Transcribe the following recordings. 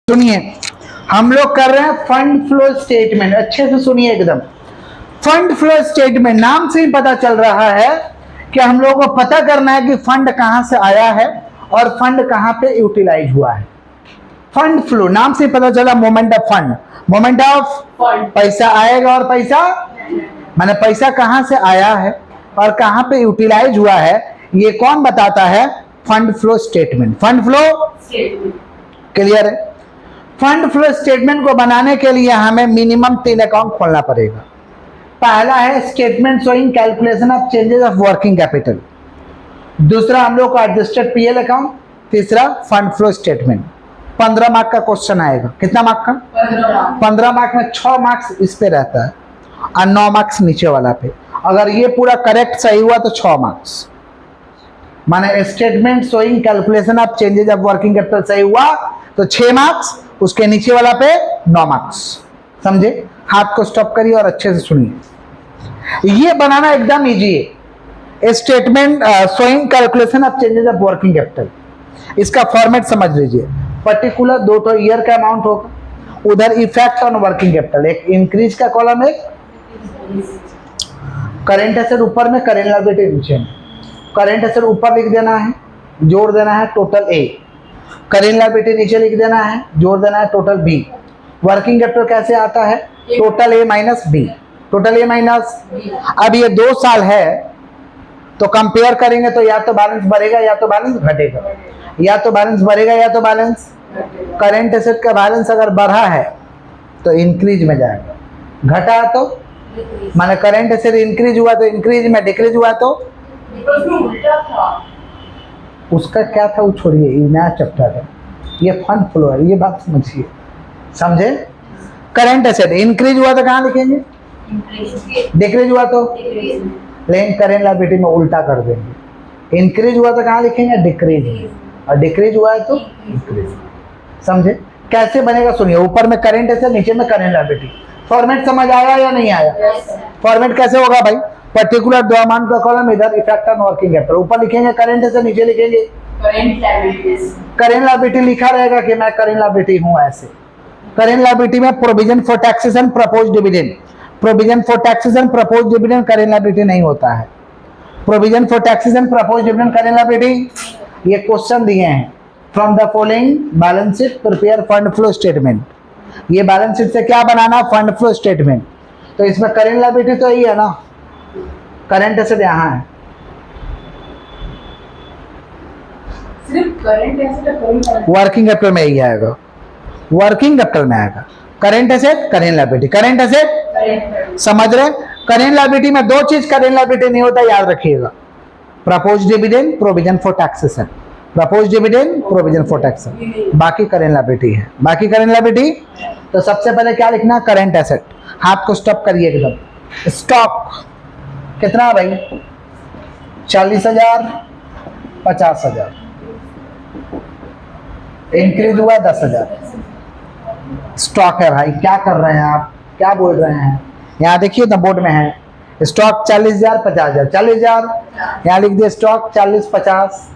सुनिए, हम लोग कर रहे हैं फंड फ्लो स्टेटमेंट। अच्छे से सुनिए एकदम। फंड फ्लो स्टेटमेंट नाम से ही पता चल रहा है कि हम लोगों को पता करना है कि फंड कहां से आया है और फंड कहां पे यूटिलाइज हुआ है। फंड फ्लो नाम से ही पता चला, moment of fund, moment of पैसा आएगा और पैसा माने पैसा कहां से आया है और कहां पे यूटिलाइज हुआ है, ये कौन बताता है? Fund flow statement. Fund flow clear है? फंड फ्लो स्टेटमेंट को बनाने के लिए हमें मिनिमम 3 अकाउंट खोलना पड़ेगा। पहला है statement showing calculation of changes of working capital, दूसरा हम लोग का एडजस्टेड पीएल अकाउंट, तीसरा फंड फ्लो स्टेटमेंट। 15 मार्क का क्वेश्चन आएगा। कितना मार्क का? 15 मार्क में 6 मार्क्स इस पे रहता है और 9 मार्क्स नीचे वाला पे। अगर ये पूरा करेक्ट सही हुआ तो 6 मार्क्स, माने statement showing calculation of changes of working capital सही हुआ तो 6 मार्क्स, उसके नीचे वाला पे 9 मार्क्स। समझे? हाथ को स्टॉप करिए और अच्छे से सुनिए। ये बनाना एकदम इजी है। Statement showing calculation of changes of working capital, इसका फॉर्मेट समझ लीजिए। पर्टिकुलर 2 ईयर का अमाउंट होगा, उधर इफेक्ट ऑन वर्किंग कैपिटल, एक इंक्रीज का कॉलम है, करेंट एसेट ऊपर में, करेंट लायबिलिटी नीचे में। करेंट एसेट ऊपर लिख देना है, जोड़ देना है टोटल ए। करेंट लायबिलिटी नीचे लिख देना है, जोड़ देना है टोटल बी। वर्किंग कैपिटल कैसे आता है? Total A minus B, total A minus. अब ये 2 साल है तो कंपेयर करेंगे तो या तो बैलेंस बढ़ेगा या तो बैलेंस घटेगा, या तो बैलेंस बढ़ेगा या तो बैलेंस। करेंट एसेट का बैलेंस अगर बढ़ा है तो इंक्रीज में जाएगा, घटा तो माने करेंट एसेट इंक्रीज हुआ तो इंक्रीज में, डिक्रीज हुआ तो उसका क्या था वो छोड़िए, ये नया चैप्टर है, ये फंड फ्लो है, ये बात समझिए। समझे? करंट एसेट इंक्रीज हुआ तो कहाँ लिखेंगे? डिक्रीज हुआ तो, लेकिन करेंट लायबिलिटी में उल्टा कर देंगे। इंक्रीज हुआ तो कहाँ लिखेंगे? डिक्रीज, और डिक्रीज हुआ है तो इंक्रीज। समझे? कैसे बनेगा सुनिए। ऊपर में करेंट एसेट, नीचे में करेंट लायबिलिटी। फॉर्मेट समझ आया या नहीं आया? फॉर्मेट कैसे होगा भाई? पर्टिकुलर 2 अमाउंट का कॉलम, इधर इफेक्ट ऑन वर्किंग कैपिटल, ऊपर लिखेंगे करेंट एसेट, नीचे लिखेंगे करेंट लायबिलिटी। लिखा रहेगा कि मैं करेंट लायबिलिटी हूं ऐसे। करेंट लायबिलिटी में provision for taxation, proposed dividend, provision for taxation, proposed dividend current liability नहीं होता है। Provision for taxation, proposed dividend current liability. ये क्वेश्चन दिए हैं। From the following balance sheet prepare fund flow statement. ये balance sheet से क्या बनाना? Fund flow statement. तो इसमें करेंट लायबिलिटी तो यही है ना, करंट एसेट यहाँ है। सिर्फ करंट एसेट वर्किंग कैपिटल में यही आएगा, वर्किंग कैपिटल में आएगा current asset, current liability. Current asset समझ रहे? करंट लायबिलिटी में 2 चीज करंट लायबिलिटी नहीं होता, याद रखिएगा। Proposed dividend, provision for taxation. Proposed dividend, provision for taxation, बाकी करंट लायबिलिटी है। बाकी करंट लायबिलिटी। तो सबसे पहले क्या लिखना? Current asset. हाथ को स्टॉप करिए एकदम। स्टॉक कितना भाई? 40,000, 50,000, इंक्रीज हुआ 10,000। स्टॉक है भाई। क्या कर रहे हैं आप? क्या बोल रहे हैं? यहाँ देखिए ना, बोर्ड में है स्टॉक 40,000, 50,000, 40,000। यहाँ लिख दिए स्टॉक 40, 50।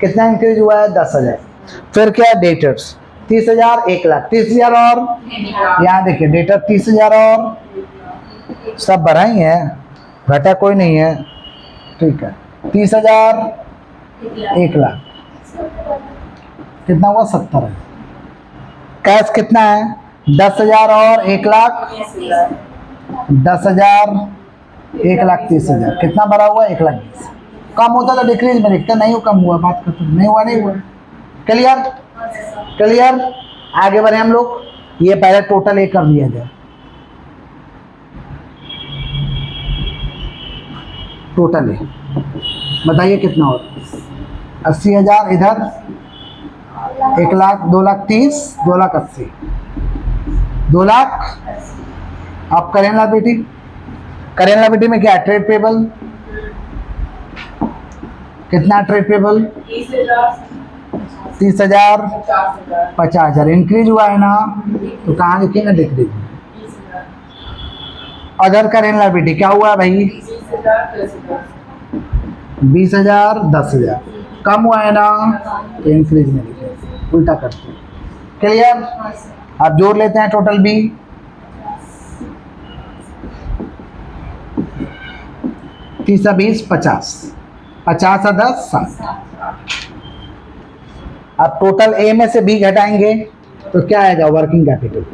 कितना इंक्रीज हुआ है? 10,000। फिर क्या है? डेटर्स 30,000, 1,00,000, 30,000 और यहाँ देखिए डेटर 30,000 और सब बढ़ाई है, घटा कोई नहीं है। ठीक है, 30,000, 1,00,000, कितना हुआ? 70 है। कैश कितना है? 10,000 और 1,00,000, 10,000, 1,30,000। कितना बढ़ा हुआ? 1,20,000। कम होता तो डिक्रीज में लिखते, नहीं कम हुआ, बात करते नहीं हुआ, नहीं हुआ। क्लियर? क्लियर? आगे बढ़े हम लोग। ये पहले टोटल ए कर लिया जाए। टोटल है, बताइए कितना होता? 80,000 इधर, 1,00,000, 2,30,000, 2,80,000, 2,00,000। आप करेंट लायबिलिटी, करेंट लायबिलिटी में क्या? Trade payable. कितना ट्रेड पेबल? 30,000, 50,000। इंक्रीज हुआ है ना, तो कहाँ लिखेंगे? डिक्रीज। अदर करेंट लायबिलिटी क्या हुआ भाई? 20,000, 10,000। कम हुआ है ना, तो इंक्रीज में लिखेंगे, उल्टा करते हैं। क्लियर? हाँ सर। अब जोड़ लेते हैं टोटल बी। 30 20 50, 50 और 10 60। अब टोटल ए में से बी घटाएंगे तो क्या आएगा? Working capital.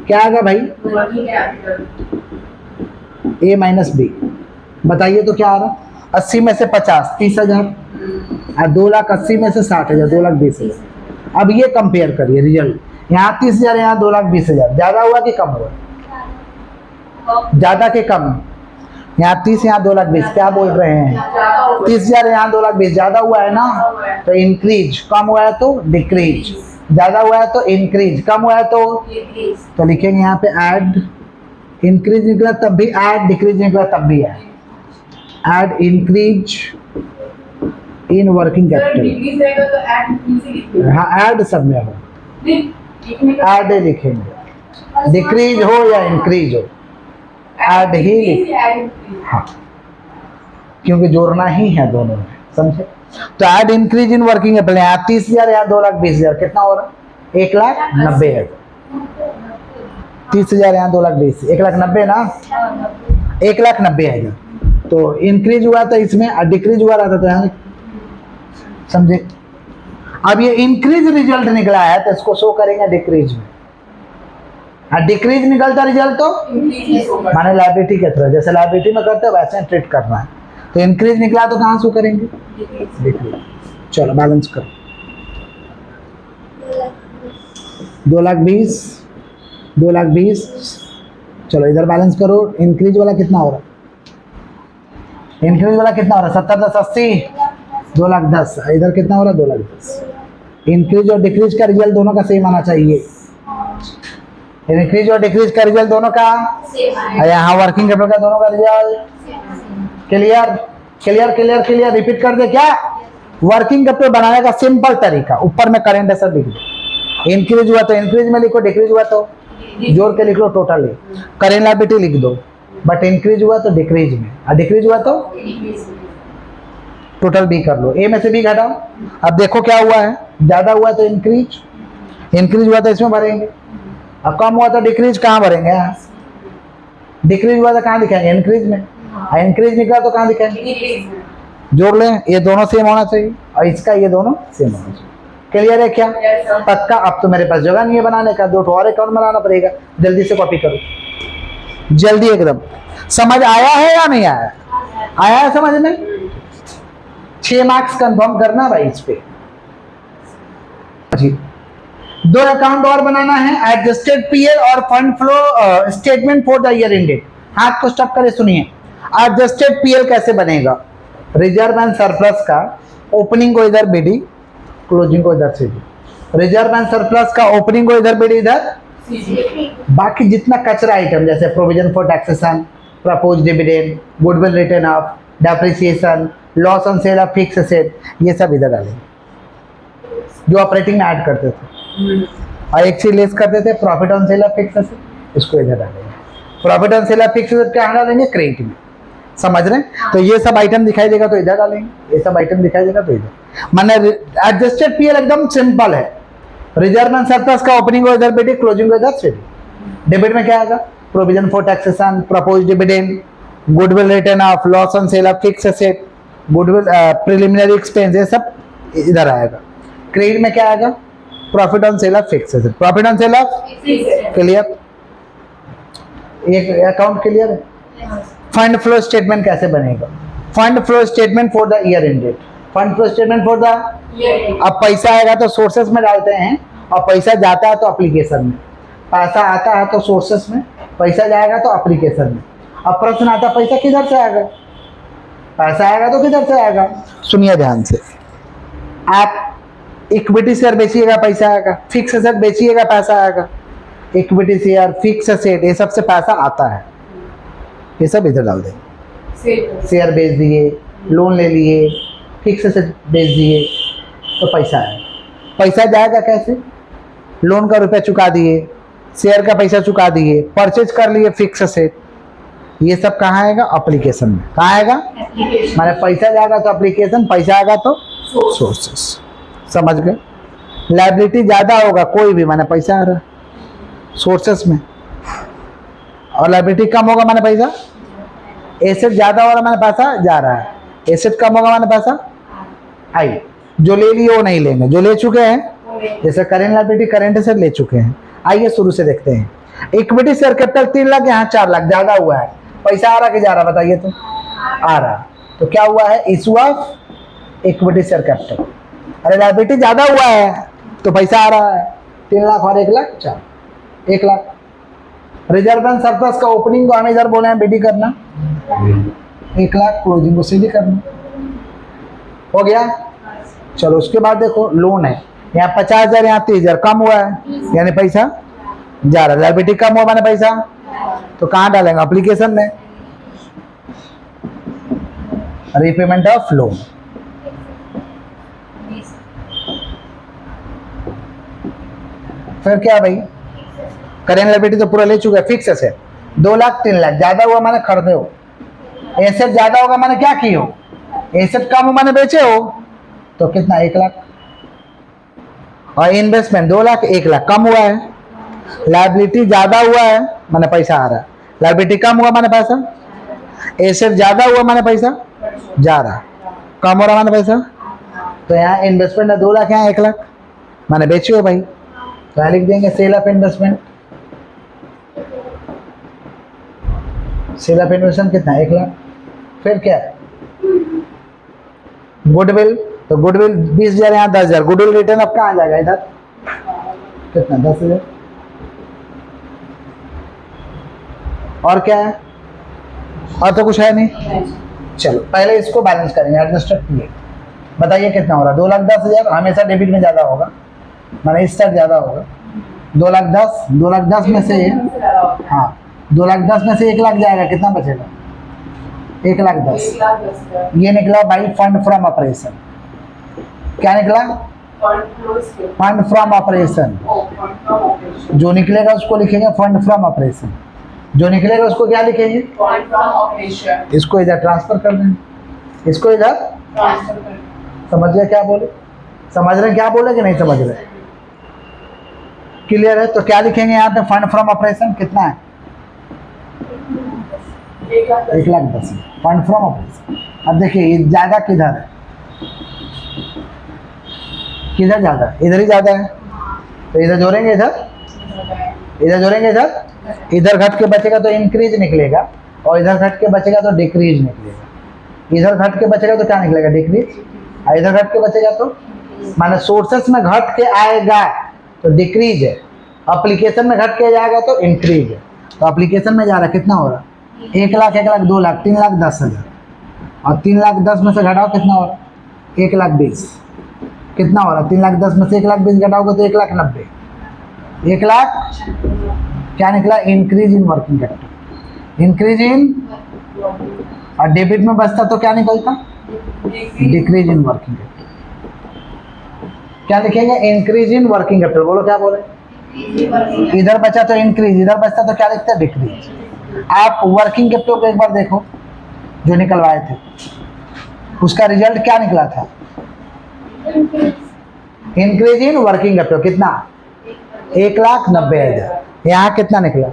क्या आएगा भाई? Working capital A minus B. बताइए तो क्या आ रहा? 80 में से 50 30,000 और 2,80,000 में से 60,000 2,20,000। अब ये कंपेयर करिए रिजल्ट। यहाँ 30,000 यहाँ 2,20,000। ज़्यादा हुआ कि कम हुआ? ज़्यादा के कम? यहाँ 30 यहाँ 2,20,000। क्या बोल रहे हैं? 30,000 यहाँ 2,20,000 ज़्यादा हुआ है ना, तो इंक्रीज। कम हुआ है तो डिक्रीज। ज़्यादा हुआ है तो इंक्रीज, कम हुआ है तो लिखेंगे यहाँ पे ऐड। इंक्रीज निकला तब भी ऐड, डिक्रीज निकला तब भी add increase in working capital. Decrease रहेगा तो ऐड इंक्रीज ही लिखेंगे। हाँ ऐड सब में हो, लिखने का ऐड लिखेंगे। डिक्रीज हो या इंक्रीज हो, ऐड ही लिख। हाँ, क्योंकि जोड़ना ही है दोनों में, समझे? तो add increase in working capital. यहाँ 30,000 या 2,20,000 कितना हो रहा? 1,90,000। 30,000 यहाँ 2,20,000 1,90,000 ना, 1,90,000। तो इंक्रीज हुआ था इसमें और डिक्रीज हुआ रहता तो यहाँ, समझे? अब ये इंक्रीज रिजल्ट निकला है तो इसको शो करेंगे डिक्रीज में, और डिक्रीज निकलता रिजल्ट तो माने लायबिलिटी के थ्रू, जैसे लायबिलिटी में करते हैं वैसे ट्रीट करना है। तो इंक्रीज निकला तो कहाँ शो करेंगे? डिक्रीज। चलो बैलेंस करो। 2,20,000 2,20,000। चलो इधर बैलेंस करो। इंक्रीज वाला कितना हो रहा? इंक्रीज वाला कितना हो रहा? 70 10 80, 2,10,000। इधर कितना हो रहा? 2,10,000। इंक्रीज और डिक्रीज का रिजल्ट दोनों का सेम आना चाहिए। इंक्रीज और डिक्रीज का रिजल्ट दोनों का, और यहाँ वर्किंग कैपिटल का दोनों का result. Clear clear clear clear. Repeat कर दे क्या? वर्किंग कैपिटल बनाने का सिंपल तरीका, ऊपर में करेंट ऐसा लिख दो। इंक्रीज हुआ तो इंक्रीज में लिखो, डिक्रीज हुआ तो जोड़ के लिख लो टोटल। करेंट लायबिलिटी लिख दो, बट इंक्रीज हुआ तो डिक्रीज में, और डिक्रीज हुआ तो टोटल बी कर लो। ए में से बी घटाओ। अब देखो क्या हुआ है? ज्यादा हुआ तो इंक्रीज, इंक्रीज हुआ तो इसमें भरेंगे, अब कम हुआ तो डिक्रीज। कहाँ भरेंगे? डिक्रीज हुआ तो कहाँ दिखाएंगे? इंक्रीज में। और इंक्रीज निकला तो कहाँ दिखाएंगे? जोड़ लें। ये दोनों सेम होना चाहिए और इसका ये दोनों सेम होना चाहिए। क्लियर है क्या? पक्का। अब तो मेरे पास जगह नहीं है बनाने का, 2 और अकाउंट बनाना पड़ेगा। जल्दी से कॉपी करो, जल्दी एकदम। समझ आया है या नहीं आया? आया है समझ में? 6 मार्क्स कंफर्म करना भाई इस पे जी। 2 अकाउंट और बनाना है, एडजस्टेड पीएल और fund flow statement for the year ended. हाथ को स्टॉप करे सुनिए। एडजस्टेड पीएल कैसे बनेगा? रिजर्व एंड सरप्लस का ओपनिंग को इधर बीडी, क्लोजिंग को इधर सीडी। रिजर्व एंड सरप्लस का ओपनिंग को इधर बीडी, इधर। बाकी जितना कचरा आइटम जैसे provision for taxation, propose dividend, goodwill return of, depreciation, loss on sale of fix asset, ये सब इधर डालेंगे जो ऑपरेटिंग में ऐड करते थे। और एक चीज लेस करते थे, profit on sale of fix asset, इसको इधर डालेंगे। Profit on sale of fix asset क्या डालेंगे? क्रेडिट में। समझ रहे हैं? तो ये सब आइटम दिखाई देगा तो इधर डालेंगे, ये सब आइटम दिखाई देगा तो इधर। माने एडजस्टेड पीएल एकदम सिंपल है। रिजर्व एंड सरप्लस का ओपनिंग को इधर बेटी, क्लोजिंग को इधर सीडी। डेबिट में क्या आएगा? Provision for taxation, propose dividend, goodwill return of, loss on sale of fix asset, goodwill preliminary expense, ये सब इधर आएगा। क्रेडिट में क्या आएगा? Profit on sale of fix asset, profit on sale of. Clear? एक अकाउंट क्लियर है? Fund flow statement कैसे बनेगा? Fund flow statement for the year ended. Fund flow statement for the, अब पैसा आएगा तो सोर्सेस में डालते हैं, और पैसा जाता है तो एप्लीकेशन में। पैसा आता है तो सोर्सेस में, पैसा जाएगा तो एप्लीकेशन में। अब प्रश्न आता है पैसा किधर से आएगा? पैसा आएगा तो किधर से आएगा? सुनिए ध्यान से। आप इक्विटी शेयर बेचिएगा, पैसा आएगा। फिक्स एसेट बेचिएगा, पैसा आएगा। इक्विटी शेयर, फिक्स एसेट, ये सबसे पैसा आता है, ये सब इधर डाल देंगे। शेयर बेच दिए, लोन ले लिए, फिक्स एसेट बेच दिए तो पैसा आएगा। पैसा जाएगा कैसे? लोन का रुपया चुका दिए, शेयर का पैसा चुका दिए, परचेज कर लिए फिक्स एसेट, ये सब कहाँ आएगा? एप्लीकेशन में। कहाँ आएगा? माने पैसा जाएगा तो एप्लीकेशन, पैसा आएगा तो सोर्सेस। समझ गए? लायबिलिटी ज्यादा होगा कोई भी माने पैसा आ रहा सोर्सेस में, और लायबिलिटी कम होगा माने पैसा, एसेट ज्यादा हो रहा माने पैसा जा रहा है, एसेट कम होगा माने पैसा आई। जो ले लिए वो नहीं लेंगे, जो ले चुके हैं जैसे करेंट लायबिलिटी करेंट एसेट ले चुके हैं। आइए शुरू से देखते हैं। इक्विटी शेयर कैपिटल 3 लाख, यहाँ 4 लाख, ज्यादा हुआ है, पैसा आ रहा कि जा रहा बताइए तो आ रहा। तो क्या हुआ है, issue of equity share capital. अरे लायबिलिटी ज्यादा हुआ है तो पैसा आ रहा है 3 लाख और 1 lakh 4, 1 lakh. Reserve and surplus का ओपनिंग को हम इधर बोले हैं बीडी करना, 1 लाख, क्लोजिंग को सीधी करना, हो गया। चलो उसके बाद देखो लोन है, यहाँ 50,000, यहाँ 30,000, कम हुआ है यानी पैसा जा रहा है। लायबिलिटी कम हुआ मैंने पैसा, तो कहाँ डालेंगे, एप्लीकेशन में, रीपेमेंट ऑफ लोन। फिर क्या भाई, करेंट लायबिलिटी तो पूरा ले चुके हैं, फिक्स एसेट 2 लाख 3 लाख, ज्यादा हुआ मैंने खरीदे हो, एसेट ज्यादा होगा मैंने क्या की हो, एसेट कम हो मैंने बेचे हो, तो कितना 1 लाख। और इन्वेस्टमेंट 2 लाख 1 लाख, कम हुआ है, लायबिलिटी ज्यादा हुआ है मैंने पैसा आ रहा है, लायबिलिटी कम हुआ मैंने पैसा, एसेट ज्यादा हुआ मैंने पैसा जा रहा, कम हो रहा मैंने पैसा, तो यहाँ इन्वेस्टमेंट है 2 लाख, यहाँ 1 लाख मैंने बेची हो भाई, तो यहाँ लिख देंगे sale of investment. Sale of investment कितना 1 लाख। फिर क्या है, गुडविल, तो गुडविल 20,000, यहाँ 10,000, गुडविल रिटर्न अब कहाँ जाएगा, इधर कितना 10,000। और क्या है, और तो कुछ है नहीं। चलो पहले इसको बैलेंस करेंगे, एडजस्टेड पीए, बताइए कितना हो रहा है, 2,10,000, हमेशा डेबिट में ज्यादा होगा मैंने इस साइड ज्यादा होगा, 2,10,000 में से हाँ 2,10,000 में से 1 लाख जाएगा, कितना बचेगा 1,10,000। ये निकला भाई फंड फ्रॉम ऑपरेशन, क्या निकला, फंड फ्रॉम ऑपरेशन। जो निकलेगा उसको लिखेंगे फंड फ्रॉम ऑपरेशन, जो निकलेगा उसको क्या लिखेंगे, इसको इधर ट्रांसफर कर देंगे, इसको इधर समझ गए क्या बोले, समझ रहे क्या बोले कि नहीं समझ रहे, क्लियर है। तो क्या लिखेंगे यहाँ पे, फंड फ्रॉम ऑपरेशन कितना है 1,10,000 फंड फ्रॉम ऑपरेशन। अब देखिए ये ज्यादा किधर है, किधर ज्यादा, इधर ही ज्यादा है, तो इधर जोड़ेंगे, इधर जोड़ेंगे, इधर घट के बचेगा तो इंक्रीज निकलेगा, और इधर घट के बचेगा तो डिक्रीज निकलेगा। इधर घट के बचेगा तो क्या निकलेगा, डिक्रीज, और इधर घट के बचेगा तो माने सोर्सेस में घट के आएगा तो डिक्रीज है, एप्लीकेशन में घट के जाएगा तो इंक्रीज है। तो एप्लीकेशन में जा रहा है कितना हो रहा, 1 लाख 1 लाख 2 लाख 3,10,000, और 3,10,000 में से घटाओ कितना हो रहा, 1,20,000, कितना हो रहा, 3,10,000 में से 1,20,000 घटाओगे तो 1,90,000, 1 लाख क्या निकला, increase in working capital, increase in, और डेबिट में बचता तो क्या निकलता, डिक्रीज इन वर्किंग कैपिटल। क्या लिखेंगे, इंक्रीज इन वर्किंग कैपिटल, बोलो क्या बोले, इधर बचा तो इंक्रीज, इधर बचता तो क्या लिखता है, डिक्रीज। आप वर्किंग कैपिटल को एक बार देखो जो निकलवाए थे, उसका रिजल्ट क्या निकला था, इंक्रीज इन वर्किंग कैपिटल कितना 1,90,000, यहाँ कितना निकला,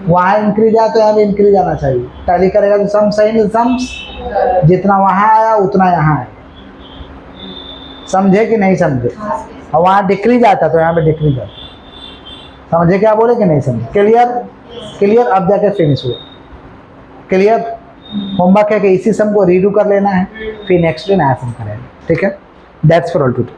वहाँ इंक्रीज आया तो यहाँ भी इंक्रीज आना चाहिए, टैली करेगा तो सम सही, सम जितना वहाँ आया उतना यहाँ आया, समझे कि नहीं समझे, और वहाँ डिक्रीज आता तो यहाँ पे डिक्रीज आता, समझे क्या बोले कि नहीं समझे, क्लियर, क्लियर। अब जाके फिनिश हुआ, क्लियर। होमवर्क है कि इसी सम को रीडू कर लेना है, फिर नेक्स्ट डे नया सम करेंगे, ठीक है। That's for all today.